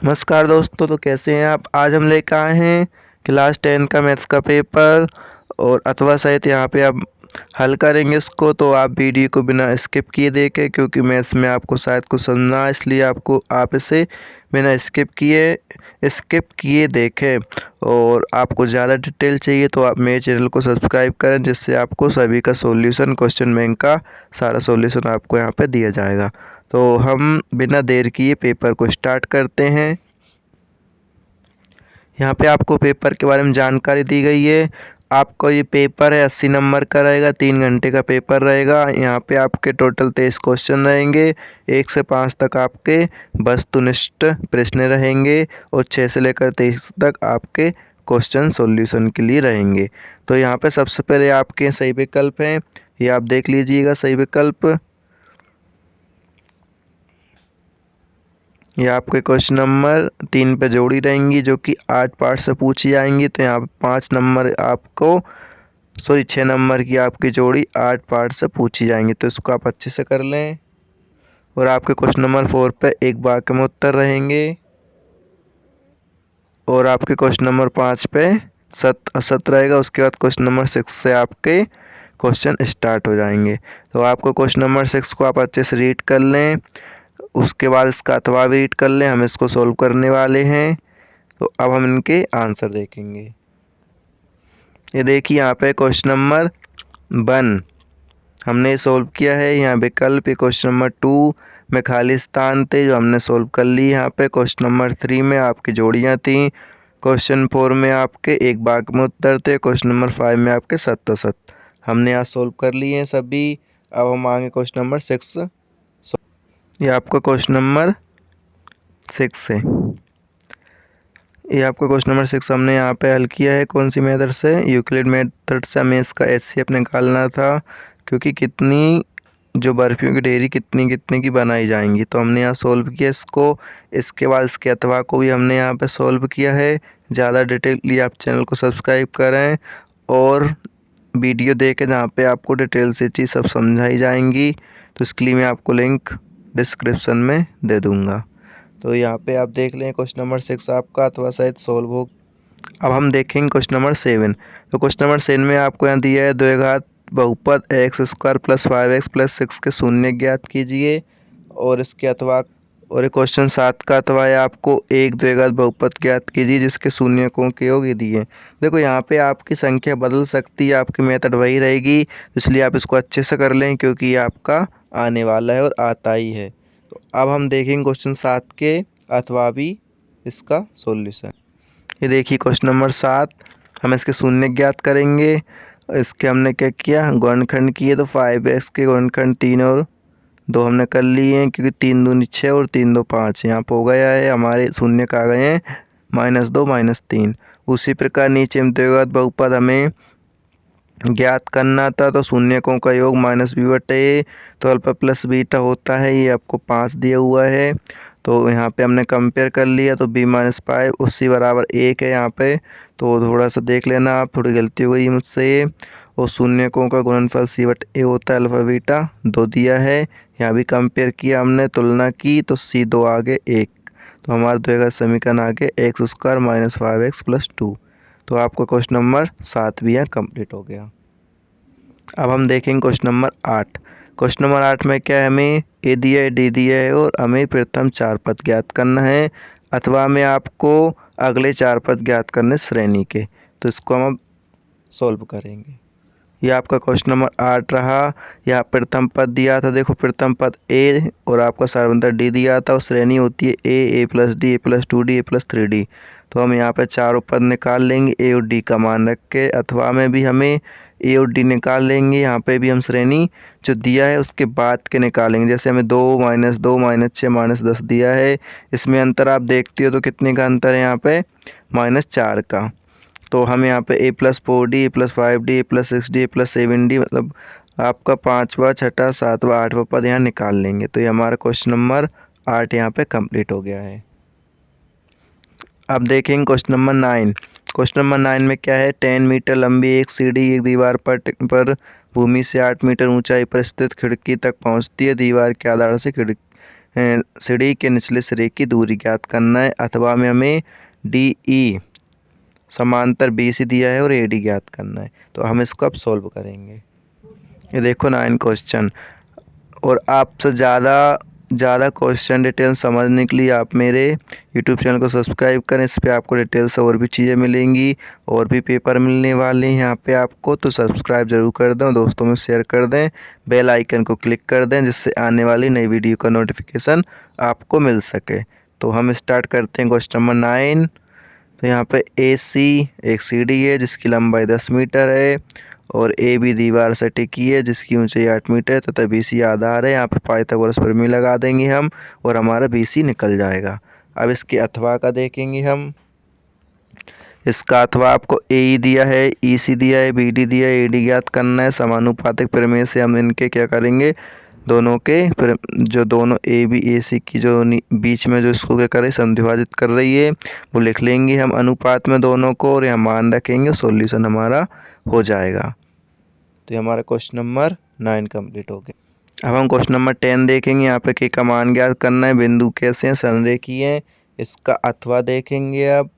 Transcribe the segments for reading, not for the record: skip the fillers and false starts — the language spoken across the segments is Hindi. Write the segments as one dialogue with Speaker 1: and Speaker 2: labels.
Speaker 1: नमस्कार दोस्तों, तो कैसे हैं आप। आज हम लेकर आए हैं क्लास 10 का मैथ्स का पेपर और अथवा सहित यहाँ पे आप हल करेंगे इसको। तो आप वीडियो को बिना स्किप किए देखें, क्योंकि मैथ्स में आपको शायद कुछ समझना है, इसलिए आप इसे बिना स्किप किए देखें। और आपको ज़्यादा डिटेल चाहिए तो आप मेरे चैनल को सब्सक्राइब करें, जिससे आपको सभी का सॉल्यूशन, क्वेश्चन बैंक का सारा सॉल्यूशन आपको यहाँ पे दिया जाएगा। तो हम बिना देर किए पेपर को स्टार्ट करते हैं। यहाँ पे आपको पेपर के बारे में जानकारी दी गई है। आपको ये पेपर है 80 नंबर का रहेगा, 3 घंटे का पेपर रहेगा। यहाँ पे आपके टोटल 23 क्वेश्चन रहेंगे। 1 से 5 तक आपके वस्तुनिष्ठ प्रश्न रहेंगे और 6 से लेकर 23 तक आपके क्वेश्चन सॉल्यूशन के लिए रहेंगे। तो यहाँ पे सबसे पहले आपके सही विकल्प हैं, ये आप देख लीजिएगा। सही विकल्प ये आपके क्वेश्चन नंबर 3 पे जोड़ी रहेंगी, जो कि 8 पार्ट से पूछी जाएंगी। तो यहाँ पे 5 नंबर आपको 6 नंबर की आपकी जोड़ी 8 पार्ट से पूछी जाएंगी। तो इसको आप अच्छे से कर लें। और आपके क्वेश्चन नंबर 4 पे एक वाक्य में उत्तर रहेंगे। और आपके क्वेश्चन नंबर 5 पे सत रहेगा। उसके बाद क्वेश्चन नंबर 6 से आपके क्वेश्चन स्टार्ट हो जाएंगे। तो आपको क्वेश्चन नंबर 6 को आप अच्छे से रीड कर लें। उसके बाद इसका अथवा भी रीड कर लें, हम इसको सॉल्व करने वाले हैं। तो अब हम इनके आंसर देखेंगे। ये देखिए यहाँ पे क्वेश्चन नंबर 1 हमने सॉल्व किया है। यहाँ विकल्प क्वेश्चन नंबर 2 में खाली स्थान थे जो हमने सॉल्व कर ली। यहाँ पे क्वेश्चन नंबर 3 में आपकी जोड़ियाँ थी। क्वेश्चन 4 में आपके एक वाक्य में उत्तर थे। क्वेश्चन नंबर 5 में आपके सत हमने यहाँ सॉल्व कर लिए हैं सभी। अब हम आगे क्वेश्चन नंबर 6। ये आपका क्वेश्चन नंबर 6 है। ये आपका क्वेश्चन नंबर 6 हमने यहाँ पे हल किया है। कौन सी मेथड से? यूक्लिड मेथड से हमें इसका HCF निकालना था, क्योंकि कितनी जो बर्फियों की ढेरी कितनी कितने की बनाई जाएंगी। तो हमने यहाँ सॉल्व किया इसको। इसके बाद इसके अथवा को भी हमने यहाँ पे सॉल्व किया है। ज़्यादा डिटेल लिए आप चैनल को सब्सक्राइब करें और वीडियो देखें, जहाँ पे आपको डिटेल से चीज़ सब समझाई जाएंगी। तो इसके लिए मैं आपको लिंक डिस्क्रिप्शन में दे दूँगा। तो यहाँ पे आप देख लें क्वेश्चन नंबर 6 आपका अथवा शायद सॉल्व हो। अब हम देखेंगे क्वेश्चन नंबर 7। तो क्वेश्चन नंबर 7 में आपको यहाँ दिया है द्विघात बहुपद x² + 5x + 6 के शून्य ज्ञात कीजिए। और इसके अथवा और क्वेश्चन 7 का अथवा है आपको एक द्विघात बहुपद ज्ञात कीजिए जिसके शून्यकों के योग ये दिए। देखो यहाँ पे आपकी संख्या बदल सकती है, आपकी मेथड वही रहेगी, इसलिए आप इसको अच्छे से कर लें, क्योंकि ये आपका आने वाला है और आता ही है। तो अब हम देखेंगे क्वेश्चन 7 के अथवा भी इसका सॉल्यूशन। ये देखिए क्वेश्चन नंबर 7, हम इसके शून्य ज्ञात करेंगे। इसके हमने क्या किया, गुणनखंड किए। तो 5x के गुणनखंड 3 और 2 हमने कर लिए हैं, क्योंकि 3 दूनी 6 और 3 2 5 यहाँ पर हो गया है। हमारे शून्य का आ गए हैं -2 -3। उसी प्रकार नीचे में द्विघात बहुपद हमें ज्ञात करना था। तो शून्यकों का योग -b/a तो अल्फा प्लस बीटा होता है। ये आपको 5 दिया हुआ है। तो यहाँ पे हमने कंपेयर कर लिया, तो b-5 उसी बराबर 1 है यहाँ पे। तो थोड़ा सा देख लेना आप, थोड़ी गलती हो गई मुझसे ये। और शून्यकों का गुणनफल c/a होता है, अल्फा बीटा 2 दिया है। यहाँ भी कंपेयर किया हमने, तुलना की, तो c2 आगे 1। तो हमारा द्विघात समीकरण आगे x² - 5x + 2। तो आपका क्वेश्चन नंबर 7 भी यहाँ कंप्लीट हो गया। अब हम देखेंगे क्वेश्चन नंबर 8। क्वेश्चन नंबर 8 में क्या है, हमें ए दिया है, डी दिया है और हमें प्रथम 4 पद ज्ञात करना है, अथवा में आपको अगले 4 पद ज्ञात करने श्रेणी के। तो इसको हम अब सॉल्व करेंगे। ये आपका क्वेश्चन नंबर 8 रहा। यहाँ प्रथम पद दिया था, देखो प्रथम पद ए और आपका सार्वंतर डी दिया था, और श्रेणी होती है a + d a + 2d a + 3d। तो हम यहाँ पे चारों पद निकाल लेंगे ए और डी का मान रख के। अथवा में भी हमें ए और डी निकाल लेंगे। यहाँ पे भी हम श्रेणी जो दिया है उसके बाद के निकालेंगे। जैसे हमें 2 - 2 - 6 - 10 दिया है, इसमें अंतर आप देखते हो तो कितने का अंतर है यहाँ पे, -4 का। तो हम यहाँ पे a + 4d a + 5d a + 6d a + 7d मतलब आपका 5वां 6वां 7वां 8वां पद यहाँ निकाल लेंगे। तो ये हमारा क्वेश्चन नंबर 8 यहाँ पे कंप्लीट हो गया है। अब देखेंगे क्वेश्चन नंबर 9। क्वेश्चन नंबर 9 में क्या है, 10 मीटर लंबी एक सीढ़ी एक दीवार पर भूमि से 8 मीटर ऊंचाई पर स्थित खिड़की तक पहुंचती है। दीवार के आधार से सीढ़ी के निचले सिरे की दूरी ज्ञात करना है, अथवा में हमें डी ई समांतर बी सी दिया है और ए डी ज्ञात करना है। तो हम इसको अब सॉल्व करेंगे। ये देखो 9 क्वेश्चन। और आपसे ज़्यादा क्वेश्चन डिटेल समझने के लिए आप मेरे यूट्यूब चैनल को सब्सक्राइब करें। इस पर आपको डिटेल से और भी चीज़ें मिलेंगी, और भी पेपर मिलने वाले हैं यहाँ पे आपको। तो सब्सक्राइब ज़रूर कर दें, दोस्तों में शेयर कर दें, बेल आइकन को क्लिक कर दें, जिससे आने वाली नई वीडियो का नोटिफिकेशन आपको मिल सके। तो हम स्टार्ट करते हैं क्वेश्चन नंबर 9। तो यहाँ पे ए सी एक सीढ़ी है जिसकी लंबाई 10 मीटर है, और ए बी दीवार से टिकी है जिसकी ऊंचाई 8 मीटर है, तथा बी सी आधार है। यहाँ पे पाइथागोरस प्रमेय लगा देंगे हम, और हमारा बी सी निकल जाएगा। अब इसके अथवा का देखेंगे हम। इसका अथवा आपको ए ई दिया है, ई सी दिया है, बी डी दिया है, ए डी ज्ञात करना है। समानुपातिक प्रमेय से हम इनके क्या करेंगे, दोनों के फिर जो दोनों ए बी ए सी की जो बीच में जो इसको क्या करें समद्विभाजित कर रही है, वो लिख लेंगे हम अनुपात में दोनों को, और यहाँ मान रखेंगे, सॉल्यूशन हमारा हो जाएगा। तो ये हमारा क्वेश्चन नंबर 9 कंप्लीट हो गया। अब हम क्वेश्चन नंबर 10 देखेंगे। यहाँ पे के का मान ज्ञात करना है। बिंदु कैसे हैं, संरेखीय हैं। इसका अथवा देखेंगे। अब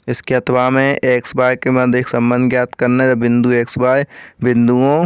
Speaker 1: इसके अथवा में एक्स वाई के मध्य एक संबंध ज्ञात करना है। बिंदु एक्स वाई बिंदुओं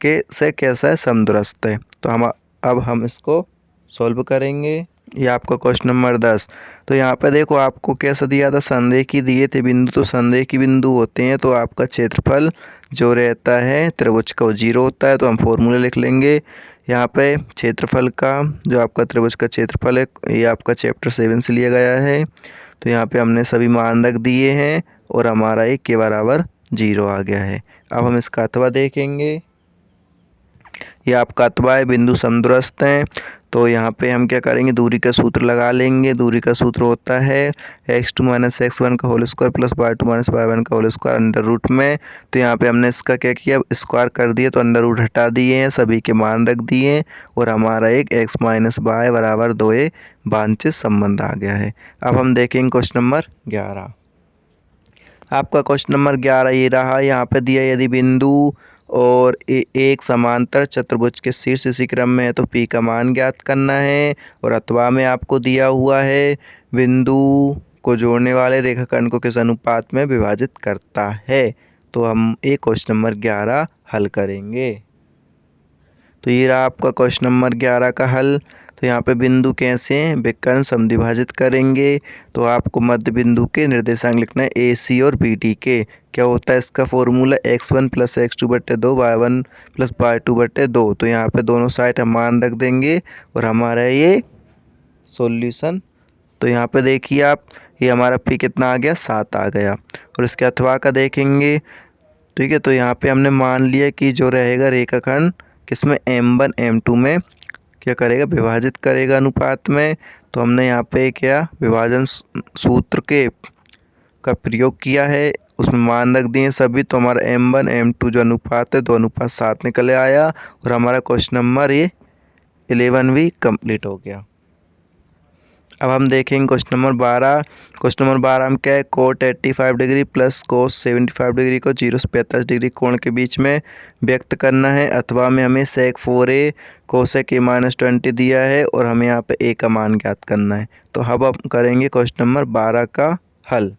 Speaker 1: के से कैसा है, समदूरस्थ है। तो अब हम इसको सॉल्व करेंगे। ये आपका क्वेश्चन नंबर 10। तो यहाँ पे देखो आपको कैसा दिया था, संरेखी दिए थे बिंदु। तो संरेखी बिंदु होते हैं तो आपका क्षेत्रफल जो रहता है त्रिभुज का वो 0 होता है। तो हम फॉर्मूला लिख लेंगे यहाँ पे क्षेत्रफल का, जो आपका त्रिभुज का क्षेत्रफल है, ये आपका चैप्टर 7 से लिया गया है। तो यहाँ पे हमने सभी मान रख दिए हैं, और हमारा एक के बराबर 0 आ गया है। अब हम इसका अथवा देखेंगे। ये आपका अथवा है, बिंदु समदूरस्थ हैं। तो यहाँ पे हम क्या करेंगे, दूरी का सूत्र लगा लेंगे। दूरी का सूत्र होता है x2 - x1 का whole square plus y2 - y1 का होल स्क्वायर अंडर रूट में। तो यहाँ पे हमने इसका क्या किया, स्क्वायर कर दिए, तो अंडर रूट हटा दिए हैं, सभी के मान रख दिए, और हमारा एक x - y बराबर 2a वांछित संबंध आ गया है। अब हम देखेंगे क्वेश्चन नंबर 11। आपका क्वेश्चन नंबर 11 ये रहा। यहाँ पे दिया यदि बिंदु और एक समांतर चतुर्भुज के शीर्ष इसी क्रम में है तो P का मान ज्ञात करना है। और अथवा में आपको दिया हुआ है बिंदु को जोड़ने वाले रेखाखंड को किस अनुपात में विभाजित करता है। तो हम एक क्वेश्चन नंबर 11 हल करेंगे। तो ये रहा आपका क्वेश्चन नंबर 11 का हल। तो यहाँ पे बिंदु कैसे हैं, विकर्ण समद्विभाजित करेंगे। तो आपको मध्य बिंदु के निर्देशांक लिखना है ए सी और बी डी के। क्या होता है इसका formula, x1 + x2/2 y1 + y2/2। तो यहाँ पे दोनों साइड हम मान रख देंगे, और हमारा ये सॉल्यूशन। तो यहाँ पे देखिए आप, ये हमारा पी कितना आ गया, 7 आ गया। और इसके अथवा का देखेंगे। ठीक है, तो यहाँ पे हमने मान लिया कि जो रहेगा रेखाखंड किसमें, m1 m2 में क्या करेगा, विभाजित करेगा अनुपात में। तो हमने यहाँ पे क्या विभाजन सूत्र के का प्रयोग किया है, उसमें मान रख दिए सभी। तो हमारा m1 m2 जो अनुपात है 2:7 निकल आया, और हमारा क्वेश्चन नंबर ये 11 भी कंप्लीट हो गया। अब हम देखेंगे क्वेश्चन नंबर 12। क्वेश्चन नंबर 12 हम क्या है, cot 85 degree plus cos 75 degree को 0 से 45 डिग्री कोण के बीच में व्यक्त करना है। अथवा में हमें सेक 4a कोसेक a - 20 दिया है, और हमें यहाँ पे a का मान ज्ञात करना है। तो अब हम करेंगे क्वेश्चन नंबर 12 का हल।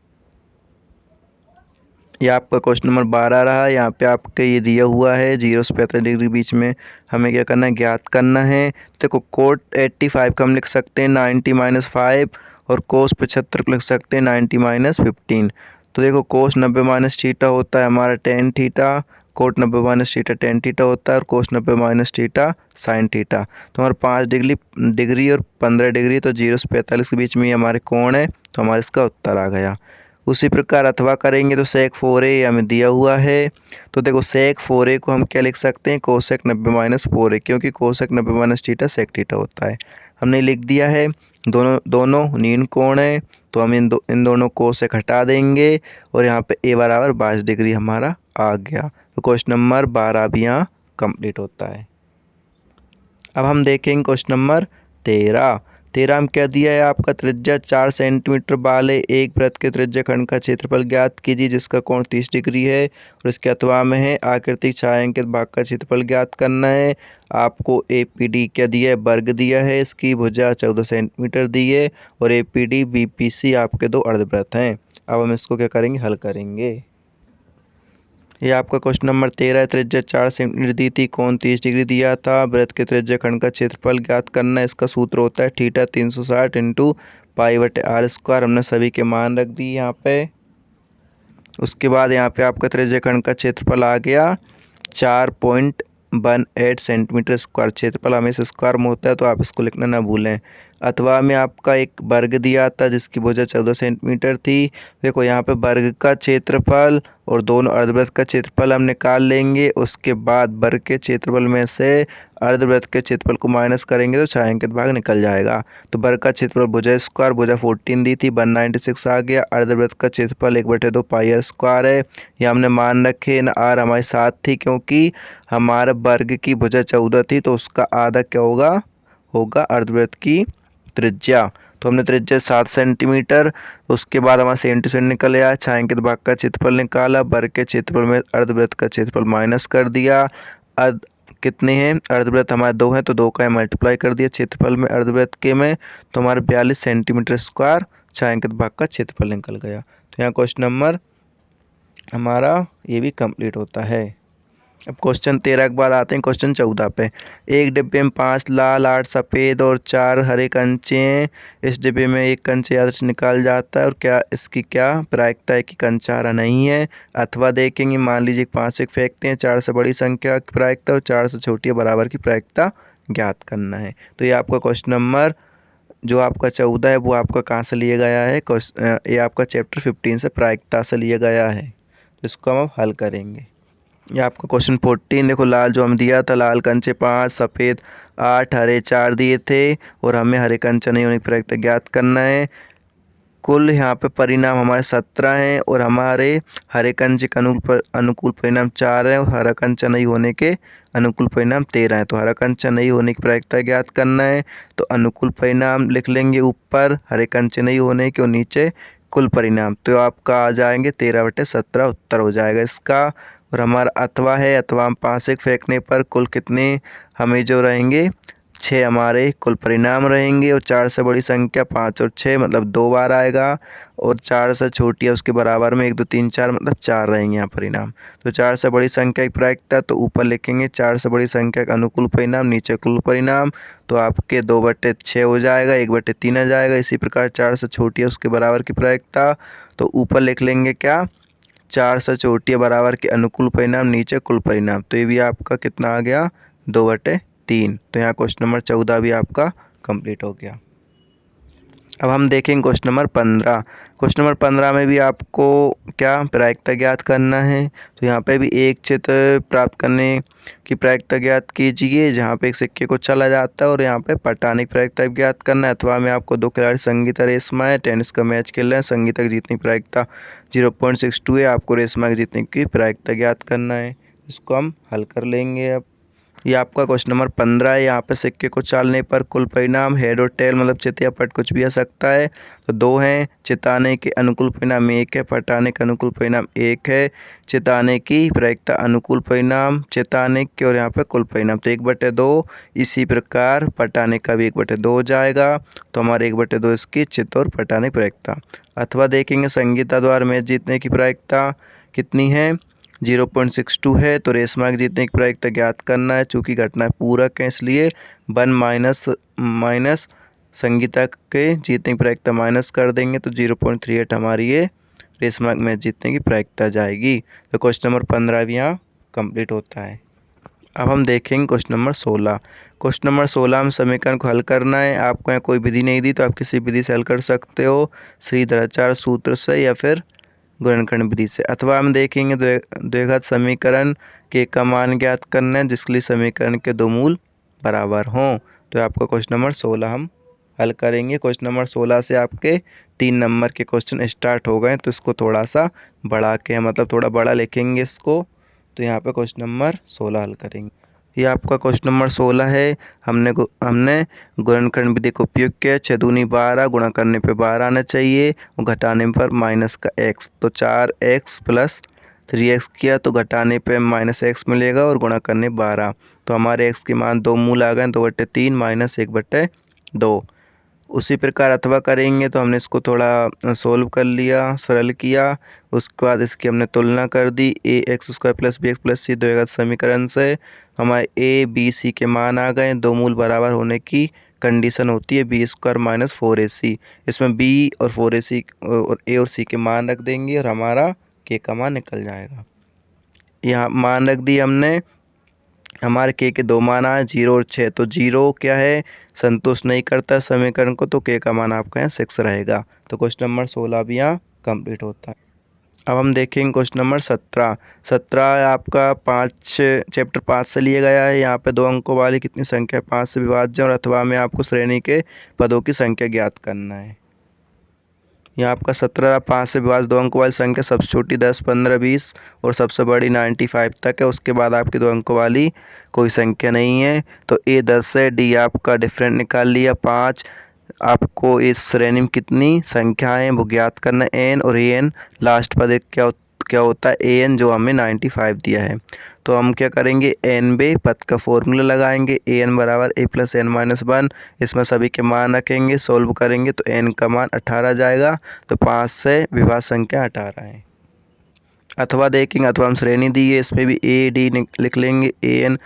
Speaker 1: ये आपका क्वेश्चन नंबर 12 रहा। यहाँ पे आपके ये दिया हुआ है 0 से 45 डिग्री बीच में हमें क्या करना है, ज्ञात करना है। देखो कोट 85 का हम लिख सकते हैं 90 - 5, और कोस 75 को लिख सकते हैं 90 - 15। तो देखो कोस 90 - थीटा होता है हमारा tan theta, cot 90 - theta tan theta होता है, और कोस 90 - थीटा sin थीटा। तो हमारे 5 डिग्री और 15 डिग्री, तो 0 से 45 के बीच में ये हमारे कोण है। तो हमारा इसका उत्तर आ गया। उसी प्रकार अथवा करेंगे तो सेक 4a हमें दिया हुआ है। तो देखो सेक 4a को हम क्या लिख सकते हैं, कोसेक 90 - 4a, क्योंकि कोसेक 90 - थीटा सेक थीटा होता है। हमने लिख दिया है। दोनों न्यून कोण है, तो हम इन दोनों को से हटा देंगे, और यहाँ पे a बराबर 22 डिग्री हमारा आ गया। तो क्वेश्चन नंबर 12 भी यहाँ कंप्लीट होता है। अब हम देखेंगे क्वेश्चन नंबर 13। 13 में क्या दिया है आपका, त्रिज्या 4 सेंटीमीटर वाले एक वृत्त के त्रिज्या खंड का क्षेत्रफल ज्ञात कीजिए जिसका कोण 30 डिग्री है और इसके अथवा में है आकृतिक छायांकित भाग का क्षेत्रफल ज्ञात करना है। आपको APD क्या दिया है, वर्ग दिया है, इसकी भुजा 14 सेंटीमीटर दी है और APD BPC आपके दो अर्धवृत्त हैं। अब हम इसको क्या करेंगे, हल करेंगे। ये आपका क्वेश्चन नंबर 13 है। त्रिज्या 4 सेंटीमीटर दी थी, कोण 30 डिग्री दिया था, वृत्त के त्रिज्या खंड का क्षेत्रफल ज्ञात करना है। इसका सूत्र होता है थीटा 360 इंटू π/r²। हमने सभी के मान रख दिए यहाँ पे। उसके बाद यहाँ पे आपका त्रिज्या खंड का क्षेत्रफल आ गया 4.18 सेंटीमीटर स्क्वायर। क्षेत्रफल हमेशा स्क्वायर में होता है तो आप इसको लिखना ना भूलें। अथवा में आपका एक वर्ग दिया था जिसकी भुजा 14 सेंटीमीटर थी। देखो यहाँ पे वर्ग का क्षेत्रफल और दोनों अर्धवृत्त का क्षेत्रफल हम निकाल लेंगे। उसके बाद वर्ग के क्षेत्रफल में से अर्धवृत्त के क्षेत्रफल को माइनस करेंगे तो छायांकित भाग निकल जाएगा। तो वर्ग का क्षेत्रफल भुजा स्क्वायर, भुजा 14 दी थी, 196 आ गया। अर्धवृत्त का क्षेत्रफल 1/2 πr² है। ये हमने मान रखे न, आर हमारे साथ थी क्योंकि हमारा वर्ग की भुजा 14 थी तो उसका आधा क्या होगा अर्धवृत्त की त्रिज्या। तो हमने त्रिज्या 7 सेंटीमीटर, उसके बाद हमारा सेंटीमीटर निकल आया। छायांकित भाग का क्षेत्रफल निकाला, वर्ग के क्षेत्रफल में अर्धवृत्त का क्षेत्रफल माइनस कर दिया। कितने हैं अर्धवृत्त हमारे 2 हैं तो 2 का मल्टीप्लाई कर दिया क्षेत्रफल में अर्धवृत्त के में, तो हमारे 42 सेंटीमीटर स्क्वायर छायांकित भाग का क्षेत्रफल निकल गया। तो यहाँ क्वेश्चन नंबर हमारा ये भी कंप्लीट होता है। अब क्वेश्चन 13 के बाद आते हैं क्वेश्चन 14 पे। एक डिब्बे में 5 लाल, 8 सफ़ेद और 4 हरे कंचे हैं। इस डिब्बे में एक कंचे यादृच्छिक से निकाल जाता है और क्या इसकी क्या प्रायिकता है कि कंचा हरा नहीं है। अथवा देखेंगे, मान लीजिए 5 एक फेंकते हैं, 4 से बड़ी संख्या की प्रायिकता और 4 से छोटी या बराबर की प्रायिकता ज्ञात करना है। तो ये आपका क्वेश्चन नंबर जो आपका 14 है वो आपका कहाँ से लिया गया है, ये आपका चैप्टर 15 से प्रायिकता से लिया गया है। तो इसको हम हल करेंगे। ये आपका क्वेश्चन 14 देखो, लाल जो हम दिया था, लाल कंचे 5, सफ़ेद 8, हरे 4 दिए थे और हमें हरे कंचा नहीं होने की प्रायिकता ज्ञात करना है। कुल यहाँ पे परिणाम हमारे 17 हैं और हमारे हरे कंचे के अनुकूल परिणाम 4 हैं और हरा कंचा नहीं होने के अनुकूल परिणाम 13 हैं। तो हरा कंचा नहीं होने की प्रायिकता ज्ञात करना है तो अनुकूल परिणाम लिख लेंगे ऊपर, हरे कंचे नहीं होने के और नीचे कुल परिणाम। तो आपका आ जाएंगे 13/17 उत्तर हो जाएगा इसका। और हमारा अथवा है, अथवा हम 5 एक फेंकने पर कुल कितने हमें जो रहेंगे 6 हमारे कुल परिणाम रहेंगे और 4 से बड़ी संख्या 5 और 6 मतलब 2 बार आएगा और 4 से छोटी है उसके बराबर में 1 2 3 4 मतलब 4 रहेंगे यहाँ परिणाम। तो 4 से बड़ी संख्या की प्रायिकता तो ऊपर लिखेंगे 4 से बड़ी संख्या का अनुकूल परिणाम, नीचे कुल परिणाम। तो आपके 2/6 हो जाएगा, 1/3 आ जाएगा। इसी प्रकार 4 से छोटी है उसके बराबर की प्रायिकता तो ऊपर लिख लेंगे क्या, 4 से छोटी है बराबर के अनुकूल परिणाम, नीचे कुल परिणाम। तो ये भी आपका कितना आ गया 2/3। तो यहाँ क्वेश्चन नंबर 14 भी आपका कंप्लीट हो गया। अब हम देखेंगे क्वेश्चन नंबर 15। क्वेश्चन नंबर 15 में भी आपको क्या प्रायिकता ज्ञात करना है। तो यहाँ पे भी एक चित्र प्राप्त करने की प्रायिकता ज्ञात कीजिए जहाँ पे एक सिक्के को चला जाता है और यहाँ पे पटाने की प्रायिकता ज्ञात करना है। अथवा में आपको 2 खिलाड़ी संगीता रेशमा है, टेनिस का मैच खेल रहे हैं, संगीता की जीतने की प्रायिकता 0.62 है, आपको रेशमा की जीतने की प्रायिकता ज्ञात करना है। इसको हम हल कर लेंगे। अब ये आपका क्वेश्चन नंबर 15 है। यहाँ पे सिक्के को चालने पर कुल परिणाम हेड और टेल मतलब चित या पट कुछ भी आ सकता है। तो 2 हैं, चिताने के अनुकूल परिणाम 1 है, पटाने के अनुकूल परिणाम 1 है। चिताने की प्रायिकता अनुकूल परिणाम, चिताने के और यहाँ पे कुल परिणाम तो 1/2। इसी प्रकार पटाने का भी 1/2 हो जाएगा। तो हमारे 1/2 इसकी चित और पटाने की प्रायिकता। अथवा देखेंगे संगीता द्वारा मैच जीतने की प्रायिकता कितनी है, 0.62 है। तो रेशमा के जीतने की प्रायिकता ज्ञात करना है, चूँकि घटना पूरक है इसलिए 1 माइनस संगीता के जीतने की प्रायिकता माइनस कर देंगे तो 0.38 हमारी ये रेशमा के मैच जीतने की प्रायिकता जाएगी। तो क्वेश्चन नंबर 15 भी यहाँ कंप्लीट होता है। अब हम देखेंगे क्वेश्चन नंबर 16। क्वेश्चन नंबर 16 में समीकरण को हल करना है। आपको यहाँ कोई विधि नहीं दी तो आप किसी विधि से हल कर सकते हो, श्रीधराचार्य सूत्र से या फिर गुणनखंड विधि से। अथवा हम देखेंगे द्विघात समीकरण के का मान ज्ञात करना है जिसके लिए समीकरण के 2 मूल बराबर हों। तो आपका क्वेश्चन नंबर 16 हम हल करेंगे। क्वेश्चन नंबर 16 से आपके 3 नंबर के क्वेश्चन स्टार्ट हो गए तो इसको थोड़ा सा बढ़ा के मतलब थोड़ा बड़ा लिखेंगे इसको। तो यहाँ पे क्वेश्चन नंबर 16 हल करेंगे। ये आपका क्वेश्चन नंबर 16 है। हमने गुणनखंड विधि का उपयोग किया। 6 दूनी 12, गुणा करने पे 12 आना चाहिए और घटाने पर माइनस का x, तो 4x प्लस 3x किया तो घटाने पे माइनस x मिलेगा और गुणा करने 12, तो हमारे x के मान दो मूल आ गए, 2/3 माइनस 1/2। उसी प्रकार अथवा करेंगे तो हमने इसको थोड़ा सोल्व कर लिया, सरल किया। उसके बाद इसकी हमने तुलना कर दी, ax² प्लस bx+c द्विघात समीकरण से हमारे a b c के मान आ गए। दो मूल बराबर होने की कंडीशन होती है b² माइनस 4ac। इसमें b और 4ac और a और c के मान रख देंगे और हमारा k का मान निकल जाएगा। यहाँ मान रख दिए हमने, हमारे के दो मान आए 0 और 6, तो 0 क्या है, संतुष्ट नहीं करता समीकरण को, तो के का मान आपका यहाँ 6 रहेगा। तो क्वेश्चन नंबर 16 भी यहाँ कंप्लीट होता है। अब हम देखेंगे क्वेश्चन नंबर 17। 17 आपका चैप्टर 5 से लिया गया है। यहाँ पे 2 अंकों वाली कितनी संख्या 5 से विभाज्य और अथवा में आपको श्रेणी के पदों की संख्या ज्ञात करना है। यहाँ आपका 17 5 से विभाज्य 2 अंकों वाली संख्या सबसे छोटी 10, 15, 20 और सबसे बड़ी 95 तक है। उसके बाद आपकी 2 अंकों वाली कोई संख्या नहीं है। तो ए 10 है, डी आपका डिफरेंट निकाल लिया 5। आपको इस श्रेणी में कितनी संख्याएं वो ज्ञात करना है, एन और ए एन। लास्ट पद क्या होता है, ए एन, जो हमें 95 दिया है। तो हम क्या करेंगे, एन बे पद का फॉर्मूला लगाएंगे, ए एन बराबर ए प्लस एन माइनस 1। इसमें सभी के मान रखेंगे, सोल्व करेंगे तो एन का मान 18 जाएगा। तो 5 से विभाज्य संख्या 18 है। अथवा देखेंगे, अथवा हम श्रेणी दी है, इसमें भी ए डी लिख लेंगे। ए एन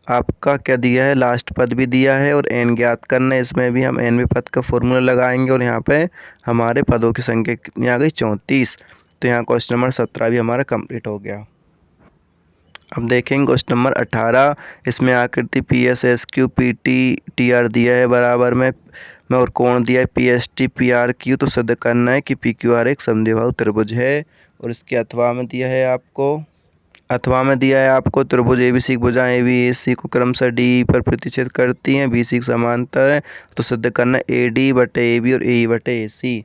Speaker 1: आपका क्या दिया है, लास्ट पद भी दिया है और एन ज्ञात करना है। इसमें भी हम एन बे पद का फॉर्मूला लगाएंगे और यहाँ पे हमारे पदों की संख्या कितनी आ गई, 34। तो यहाँ क्वेश्चन नंबर 17 भी हमारा कंप्लीट हो गया। अब देखेंगे क्वेश्चन नंबर 18। इसमें आकृति P S S Q P T R दिया है बराबर में और कोण दिया है P S T P R Q. तो सिद्ध करना है कि पी क्यू आर एक समद्विबाहु त्रिभुज है। और इसके अथवा में दिया है आपको त्रिभुज ए बी सी की भुजाएं ए बी ए सी को क्रमशः डी पर प्रतिच्छेद करती हैं, बी सी के समांतर है। तो सिद्ध करना ए डी बटे ए बी और ए बटे ए सी।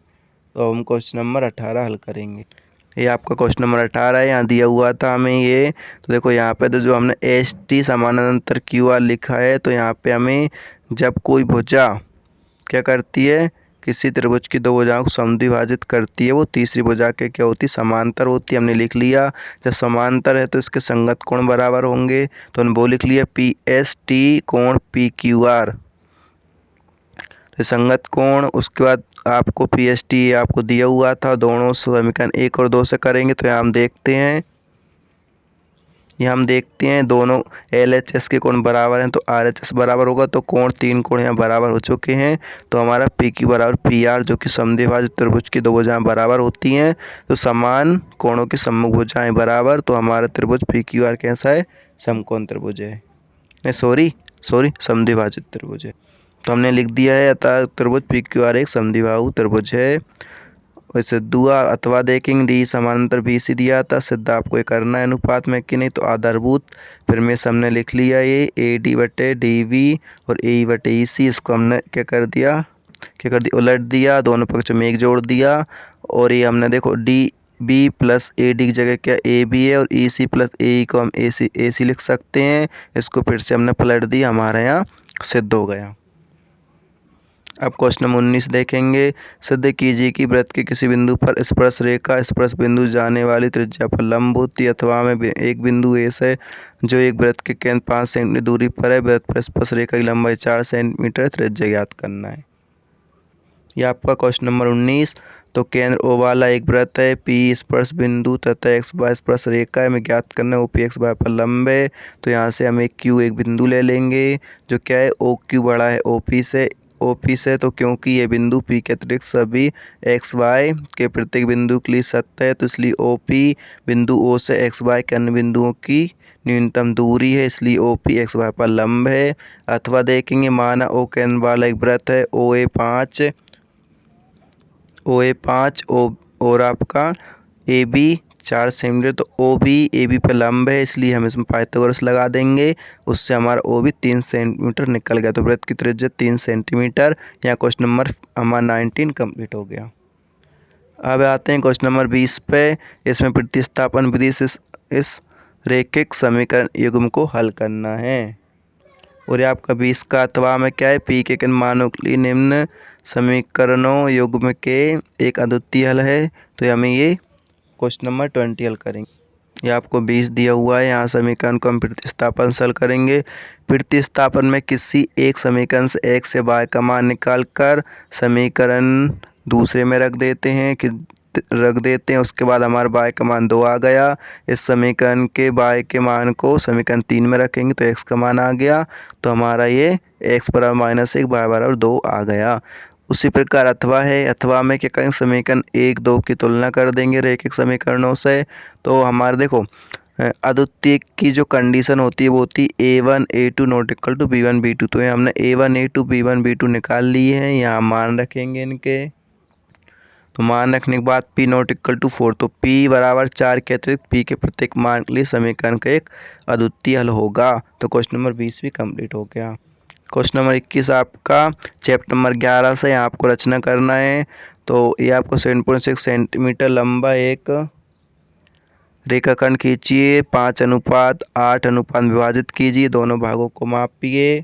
Speaker 1: तो हम क्वेश्चन नंबर 18 हल करेंगे। ये आपका क्वेश्चन नंबर 18 है, यहाँ दिया हुआ था हमें ये। तो देखो यहाँ पे तो जो हमने एस टी समानांतर क्यू आर लिखा है, तो यहाँ पे हमें जब कोई भुजा क्या करती है, किसी त्रिभुज की दो भुजाओं को समद्विभाजित करती है, वो तीसरी भुजा के क्या होती, समांतर होती है। हमने लिख लिया जब समांतर है तो इसके संगत कोण बराबर होंगे, तो हमने वो लिख लिया पी एस टी कोण पी क्यू आर, तो संगत कोण। उसके बाद आपको पी एस टी आपको दिया हुआ था, दोनों समीकरण 1 और 2 से करेंगे। तो यहाँ हम देखते हैं दोनों एल एच एस के कोण बराबर हैं, तो आर एच एस बराबर होगा। तो कोण 3 कोण यहाँ बराबर हो चुके हैं। तो हमारा पी क्यू बराबर पी आर, जो कि समद्विभाजित त्रिभुज की दो भुजाएं बराबर होती हैं, तो समान कोणों की सम्मुख भुजाएं बराबर। तो हमारा त्रिभुज पी क्यू आर कैसा है, समकोण त्रिभुज है, सॉरी समद्विभाजित त्रिभुज है। तो हमने लिख दिया है, अतः त्रिभुज पी क्यू आर एक समद्विबाहु त्रिभुज है। वैसे दुआ अथवा देखेंगे, डी समानांतर बी सी दिया था, सिद्ध आपको ये करना है अनुपात में कि नहीं। तो आधारभूत फिर में हमने लिख लिया ये ए डी बटे डी वी और ए बटे ई सी। इसको हमने क्या कर दिया, उलट दिया, दोनों पक्षों में एक जोड़ दिया। और ये हमने देखो D B plus A D की जगह क्या ए बी है और ई सी प्लस ए को हम ए सी लिख सकते हैं। इसको फिर से हमने पलट दिया, हमारे यहाँ सिद्ध हो गया। अब क्वेश्चन नंबर 19 देखेंगे। सिद्ध कीजिए कि वृत्त के किसी बिंदु पर स्पर्श रेखा स्पर्श बिंदु जाने वाली त्रिज्या पर लंब होती है, अथवा में एक बिंदु ए से जो एक वृत्त के केंद्र 5 सेंटीमीटर दूरी पर है, वृत्त पर स्पर्श रेखा की लंबाई 4 सेंटीमीटर, त्रिज्या ज्ञात करना है। यह आपका क्वेश्चन नंबर 19। तो केंद्र ओ वाला एक वृत्त है, पी स्पर्श बिंदु तथा एक्स वाई स्पर्श रेखा है, हमें ज्ञात करना है ओ पी एक्स वाई पर लंब है। तो यहाँ से हम एक बिंदु ले लेंगे, जो क्या है ओ क्यू बड़ा है ओ पी से। तो क्योंकि ये बिंदु पी के अतिरिक्त सभी एक्स वाई के प्रत्येक बिंदु के लिए सत्य है, तो इसलिए ओ पी बिंदु ओ से एक्स वाई के अन्य बिंदुओं की न्यूनतम दूरी है, इसलिए ओ पी एक्स वाई पर लंब है। अथवा देखेंगे, माना ओ केंद्र वाला एक वृत्त है ओ ए 5 और आपका ए बी 4 सेंटीमीटर, तो ओ बी ए बी पर लंब है, इसलिए हम इसमें पाइथागोरस लगा देंगे। उससे हमारा ओ बी 3 सेंटीमीटर निकल गया। तो वृत्त की त्रिज्या 3 सेंटीमीटर। यहाँ क्वेश्चन नंबर हमारा 19 कंप्लीट हो गया। अब आते हैं क्वेश्चन नंबर 20 पे। इसमें प्रतिस्थापन विधि से इस रैखिक समीकरण युग्म को हल करना है। और ये आपका 20 का अथवा में क्या है, पी के किन मानों के लिए निम्न समीकरणों युग्म के एक अद्वितीय हल है। तो हमें ये क्वेश्चन नंबर 20 हल करेंगे। ये आपको 20 दिया हुआ है, यहाँ समीकरण को हम प्रतिस्थापन से हल करेंगे। प्रतिस्थापन में किसी एक समीकरण से x से y का मान निकाल कर समीकरण दूसरे में रख देते हैं उसके बाद हमारा y का मान 2 आ गया। इस समीकरण के y के मान को समीकरण 3 में रखेंगे तो x का मान आ गया। तो हमारा ये x बराबर -1 y बराबर 2 आ गया। उसी प्रकार अथवा है, अथवा में क्या करेंगे, समीकरण 1 2 की तुलना कर देंगे रैखिक समीकरणों से। तो हमारे देखो अद्वितीय की जो कंडीशन होती है वो होती है a1 a2 not equal to b1 b2। तो ये हमने a1 a2 b1 b2 निकाल लिए हैं, यहाँ मान रखेंगे इनके। तो मान रखने के बाद p नॉट इक्वल टू 4, तो p बराबर 4 के अतिरिक्त p के प्रत्येक मान के लिए समीकरण का एक अद्वितीय हल होगा। तो क्वेश्चन नंबर 20 भी कंप्लीट हो गया। क्वेश्चन नंबर 21 आपका चैप्टर नंबर 11 से यहाँ आपको रचना करना है। तो ये आपको 7.6 सेंटीमीटर लंबा एक रेखाखंड खींचिए, 5:8 अनुपात विभाजित कीजिए, दोनों भागों को मापिए।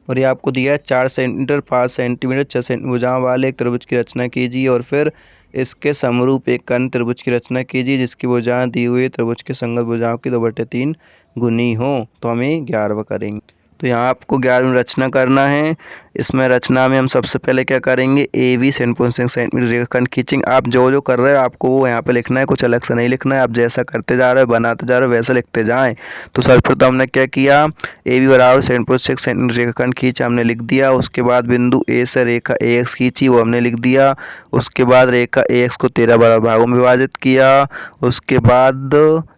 Speaker 1: और ये आपको दिया है 4 सेंटीमीटर 5 सेंटीमीटर 6 सेंटीमीटर भुजाओं वाले एक त्रिभुज की रचना कीजिए और फिर इसके समरूप एक अन्य त्रिभुज की रचना कीजिए जिसकी भुजाएं दी हुई त्रिभुज के संगत भुजाओं की 2/3 गुनी हो। तो हमें 11वां करेंगे। तो यहाँ आपको 11वीं रचना करना है। इसमें रचना में हम सबसे पहले क्या करेंगे, ए बी 7.6 सेंटीमीटर रेखाखंड खींचेंगे। आप जो जो कर रहे हो आपको वो यहाँ पे लिखना है, कुछ अलग से नहीं लिखना है। आप जैसा करते जा रहे हो बनाते जा रहे हो वैसा लिखते जाएं। तो सर्वप्रथम हमने क्या किया, ए बी बराबर 7.6 सेंटीमीटर रेखाखंड खींचा, हमने लिख दिया। उसके बाद बिंदु ए से रेखा ए एक्स खींची, वो हमने लिख दिया। उसके बाद रेखा ए एक्स को 13 बराबर भागों में विभाजित किया। उसके बाद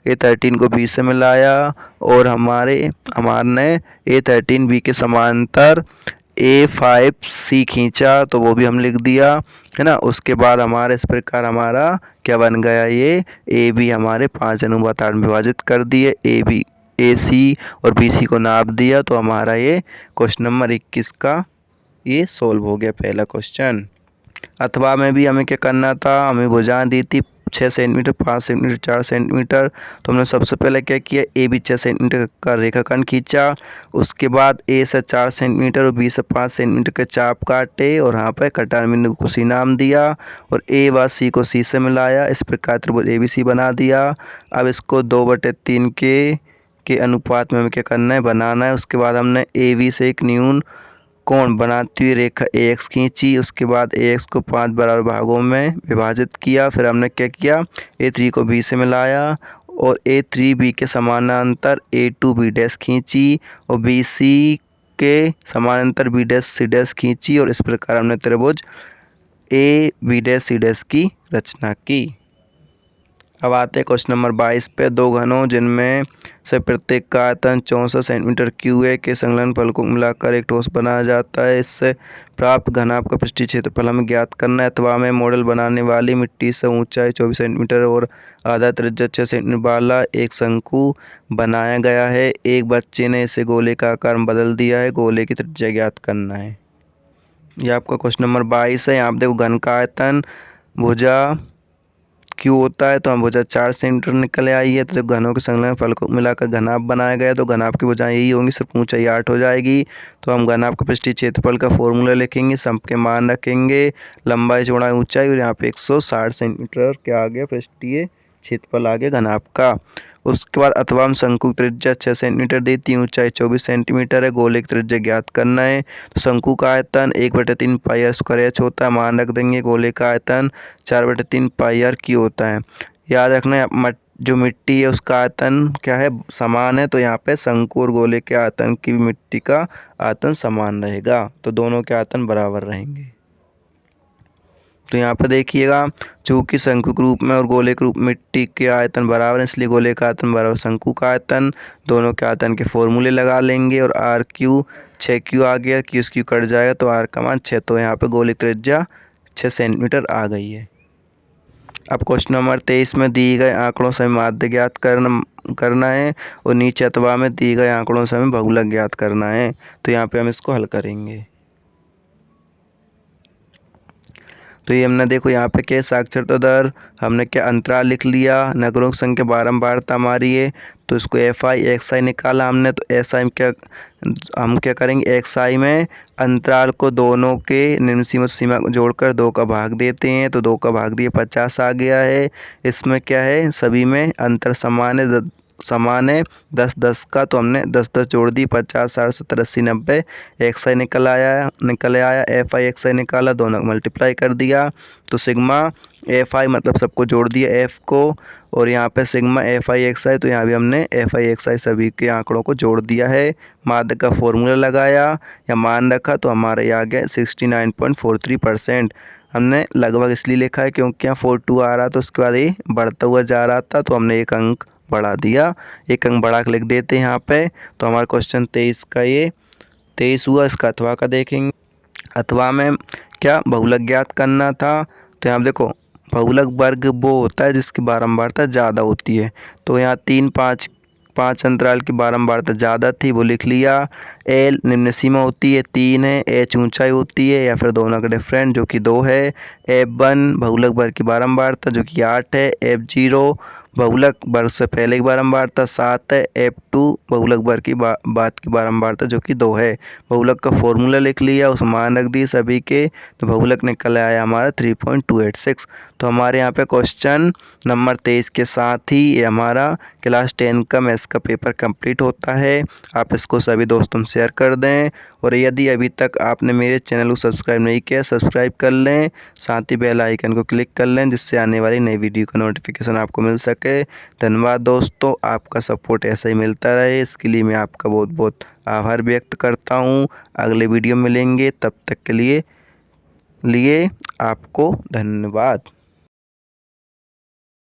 Speaker 1: A13 को बी से मिलाया और हमारे A13 बी के समांतर A5C खींचा, तो वो भी हम लिख दिया है ना। उसके बाद हमारे इस प्रकार हमारा क्या बन गया, ये ए बी हमारे 5:8 में विभाजित कर दिए। ए बी ए सी और बी सी को नाप दिया। तो हमारा ये क्वेश्चन नंबर 21 का ये सोल्व हो गया पहला क्वेश्चन। अथवा में भी हमें क्या करना था, हमें भुजाएं दी थी 6 सेंटीमीटर 5 सेंटीमीटर 4 सेंटीमीटर। तो हमने सबसे पहले क्या किया, ए बी 6 सेंटीमीटर का रेखाखंड खींचा। उसके बाद ए से 4 सेंटीमीटर और बी से 5 सेंटीमीटर के चाप काटे और यहाँ पर कटान बिंदु को सी नाम दिया और ए व सी को सी से मिलाया। इस प्रकार त्रिभुज ए बी सी बना दिया। अब इसको 2/3 के अनुपात में हमें क्या करना है, बनाना है। उसके बाद हमने ए बी से एक न्यून कोण बनाती हुई रेखा ए एक्स खींची। उसके बाद ए एक्स को 5 बराबर भागों में विभाजित किया। फिर हमने क्या किया, A3 को बी से मिलाया और A3 बी के समानांतर A2 बी डैश खींची और बी सी के समानांतर बी डैश सी डैश खींची और इस प्रकार हमने त्रिभुज A B dash C dash की रचना की। अब आते हैं क्वेश्चन नंबर 22 पे। दो घनों जिनमें से प्रत्येक का आयतन 64 सेंटीमीटर क्यूब है के संलग्न फलकों को मिलाकर एक ठोस बनाया जाता है। इससे प्राप्त घनाभ का पृष्ठीय क्षेत्रफल हमें ज्ञात करना है। अथवा में मॉडल बनाने वाली मिट्टी से ऊंचाई 24 सेंटीमीटर और आधा त्रिज्या 6 सेंटीमीटर वाला एक शंकु बनाया गया है। एक बच्चे ने इसे गोले का आकार में बदल दिया है। गोले की त्रिज्या ज्ञात करना है। यह आपका क्वेश्चन नंबर 22 है। यहाँ पे देखो घन का आयतन भुजा क्यों होता है, तो हम भुजा 4 सेंटीमीटर निकल आई है। तो जब घनों के संलग्न फलकों को मिलाकर घनाभ बनाया गया तो घनाभ की भुजाएं यही होंगी, सिर्फ ऊंचाई 8 हो जाएगी। तो हम घनाभ का पृष्ठीय क्षेत्रफल का फॉर्मूला लिखेंगे, सब के मान रखेंगे, लंबाई चौड़ाई ऊंचाई और यहाँ पे 160 सेंटीमीटर क्या आ गया, पृष्ठीय क्षेत्रफल आ गया घनाभ का। उसके बाद अथवा हम शंकु त्रिज्या 6 सेंटीमीटर देती है, ऊंचाई 24 सेंटीमीटर है, गोले की त्रिज्या ज्ञात करना है। तो शंकु का आयतन 1/3 पाई आर स्क्वायर एच होता है, मान रख देंगे। गोले का आयतन 4/3 पाई आर क्यू होता है। याद रखना है जो मिट्टी है उसका आयतन क्या है, समान है। तो यहाँ पे शंकु और गोले के आयतन की मिट्टी का आयतन समान रहेगा, तो दोनों के आयतन बराबर रहेंगे। तो यहाँ पर देखिएगा, चूंकि शंकु के रूप में और गोले के रूप में मिट्टी के आयतन बराबर है, इसलिए गोले का आयतन बराबर शंकु का आयतन। दोनों के आयतन के फॉर्मूले लगा लेंगे और आर क्यू 6Q आ गया, क्यू क्यू कट जाएगा तो आर का मान 6। तो यहाँ पे गोले की त्रिज्या 6 सेंटीमीटर आ गई है। अब क्वेश्चन नंबर 23 में दिए गए आंकड़ों से माध्य ज्ञात करना है और नीचे अथवा में दिए गए आंकड़ों से हमें बहुलक ज्ञात करना है। तो यहाँ पे हम इसको हल करेंगे। तो ये हमने देखो यहाँ पे क्या है, साक्षरता दर, हमने क्या अंतराल लिख लिया, नगरों की संख्या बारंबारता हमारी है, तो इसको FI निकाला हमने। तो SI में क्या, हम क्या करेंगे, XI में अंतराल को दोनों के निम्न सीमा सीमा को जोड़कर 2 का भाग देते हैं, तो 2 का भाग दिए 50 आ गया है। इसमें क्या है, सभी में अंतर समान है, समान है 10-10 का, तो हमने 10-10 जोड़ दी, 50 60 70 80 90, XI निकल आया FI XI निकाला, दोनों मल्टीप्लाई कर दिया, तो सिग्मा FI मतलब सबको जोड़ दिया F को, और यहाँ पे सिग्मा FI XI, तो यहाँ भी हमने FI XI सभी के आंकड़ों को जोड़ दिया है, माध्य का फॉर्मूला लगाया या मान रखा, तो हमारे यहाँ आ गया 69.43%। हमने लगभग इसलिए लिखा है क्योंकि यहाँ 42 आ रहा था, उसके बाद ये बढ़ता हुआ जा रहा था, तो हमने एक अंक बढ़ा दिया, एक अंक बढ़ा के लिख देते हैं यहाँ पे। तो हमारा क्वेश्चन 23 का ये 23 हुआ। इसका अथवा का देखेंगे, अथवा में क्या बहुलक ज्ञात करना था। तो यहाँ देखो, बहुलक वर्ग वो होता है जिसकी बारंबारता ज़्यादा होती है, तो यहाँ 3 5 अंतराल की बारंबारता ज़्यादा थी, वो लिख लिया। L निम्न सीमा होती है 3 है, H ऊंचाई होती है या फिर दोनों का डिफरेंट जो कि 2 है, F1 बहुलक वर्ग की बारंबारता जो कि 8 है, F0 बहुलक वर्ग से पहले की बारंबारता 7 है, F2 बहुलक वर्ग की बाद की बारंबारता जो कि 2 है। बहुलक का फॉर्मूला लिख लिया, उस मान रख दिए सभी के, तो बहुलक निकल आया हमारा 3.286। तो हमारे यहाँ पे क्वेश्चन नंबर 23 के साथ ही ये हमारा क्लास 10 का मैथ्स का पेपर कंप्लीट होता है। आप इसको सभी दोस्तों में शेयर कर दें, और यदि अभी तक आपने मेरे चैनल को सब्सक्राइब नहीं किया, सब्सक्राइब कर लें, साथ ही बेल आइकन को क्लिक कर लें, जिससे आने वाली नई वीडियो का नोटिफिकेशन आपको मिल सके। धन्यवाद दोस्तों, आपका सपोर्ट ऐसा ही मिलता रहे, इसके लिए मैं आपका बहुत बहुत आभार व्यक्त करता हूँ। अगले वीडियो में मिलेंगे, तब तक के लिए आपको धन्यवाद।